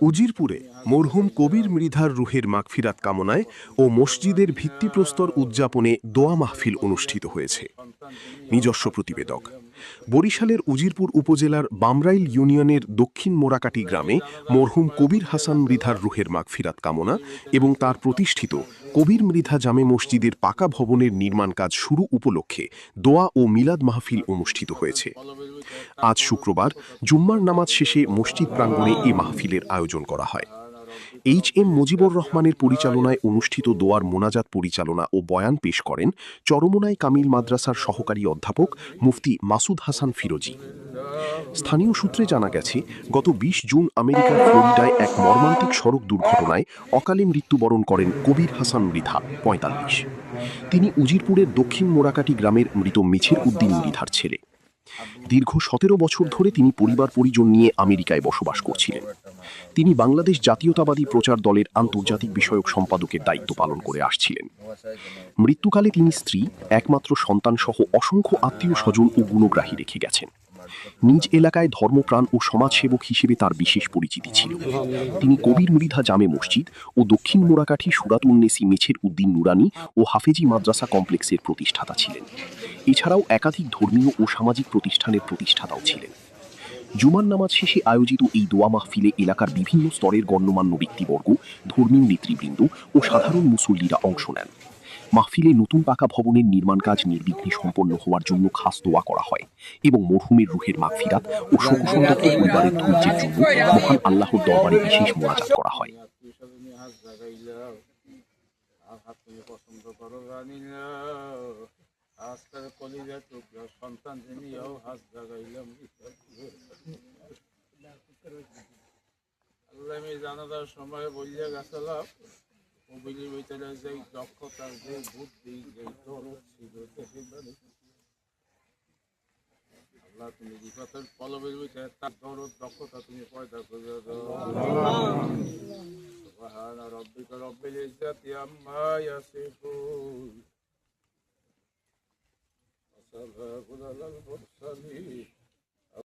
উজিরপুরে মরহুম কবির মৃধার রুহের মাগফিরাত কামনায় ও মসজিদের ভিত্তিপ্রস্তর উদযাপনে দোয়া মাহফিল অনুষ্ঠিত হয়েছে। নিজস্ব প্রতিবেদক। বরিশালের উজিরপুর উপজেলার বামরাইল ইউনিয়নের দক্ষিণ মোরাকাটি গ্রামে মরহুম কবির হাসান মৃধার রুহের মাগফিরাত কামনা এবং তার প্রতিষ্ঠিত কবির মৃধা জামে মসজিদের পাকা ভবনের নির্মাণ কাজ শুরু উপলক্ষে দোয়া ও মিলাদ মাহফিল অনুষ্ঠিত হয়েছে। আজ শুক্রবার জুম্মার নামাজ শেষে মসজিদ প্রাঙ্গণে এ মাহফিলের আয়োজন করা হয়। এইচ.এম. মুজিবুর রহমানের পরিচালনায় অনুষ্ঠিত দোয়ার মোনাজাত পরিচালনা ও বয়ান পেশ করেন চরমোনাই কামিল মাদ্রাসার সহকারী অধ্যাপক মুফতি মাসুদ হাসান ফিরোজী। স্থানীয় সূত্রে জানা গেছে, গত ২০ জুন আমেরিকার ফ্লোরিডায় এক মর্মান্তিক সড়ক দুর্ঘটনায় অকালে মৃত্যুবরণ করেন কবির হাসান মৃধা, ৪৫। তিনি উজিরপুরের দক্ষিণ মোরাকাটি গ্রামের মৃত মিছির উদ্দিন মৃধার ছেলে। দীর্ঘ ১৭ বছর ধরে তিনি পরিবার পরিজন নিয়ে আমেরিকায় বসবাস করছিলেন। তিনি বাংলাদেশ জাতীয়তাবাদী প্রচার দলের আন্তর্জাতিক বিষয়ক সম্পাদকের দায়িত্ব পালন করে আসছিলেন। মৃত্যুকালে তিনি স্ত্রী, একমাত্র সন্তানসহ অসংখ্য আত্মীয় স্বজন ও গুণগ্রাহী রেখে গেছেন। নিজ এলাকায় ধর্মপ্রাণ ও সমাজসেবক হিসেবে তার বিশেষ পরিচিতি ছিল। তিনি কবির মৃধা জামে মসজিদ ও দক্ষিণ মোরাকাঠি সুরাত-উন-নেসি মিছির উদ্দিন নুরানি ও হাফেজি মাদ্রাসা কমপ্লেক্সের প্রতিষ্ঠাতা ছিলেন। এছাড়াও একাধিক ধর্মীয় ও সামাজিক প্রতিষ্ঠানের প্রতিষ্ঠাতাও ছিলেন। জুমার নামাজ শেষে আয়োজিত এই দোয়া মাহফিলে এলাকার বিভিন্ন স্তরের গণ্যমান্য ব্যক্তিবর্গ, ধর্মীয় নেতৃবৃন্দ ও সাধারণ মুসল্লিরা অংশ নেন। মাহফিলে নতুন পাকা ভবনের নির্মাণ কাজ নির্বিঘ্নে সম্পন্ন হওয়ার জন্য খাস দোয়া করা হয় এবং মরহুমের রুহের মাগফিরাত ও শোকসন্তপ্ত পরিবারের ধৈর্যের জন্য মহান আল্লাহর দরবারে বিশেষ মোনাজাত করা হয়। আজকের কলিজা টুকরা সন্তান নিয়েও হাত জাগাইলাম। আল্লাহ আমি জানাজার সময় বলিয়া গেছিলাম, মোবিলের ভিতরে যেই দক্ষতা, যে বুদ্ধি, যেই দরদ ছিল, আল্লাহ তুমি বিপদের কলবের ভিতরে তার দরদ দক্ষতা তুমি পয়দা করে দাও। সুবহান রাব্বিকা রব্বিল ইজ্জাতি আম্মা ইয়াসিফুন।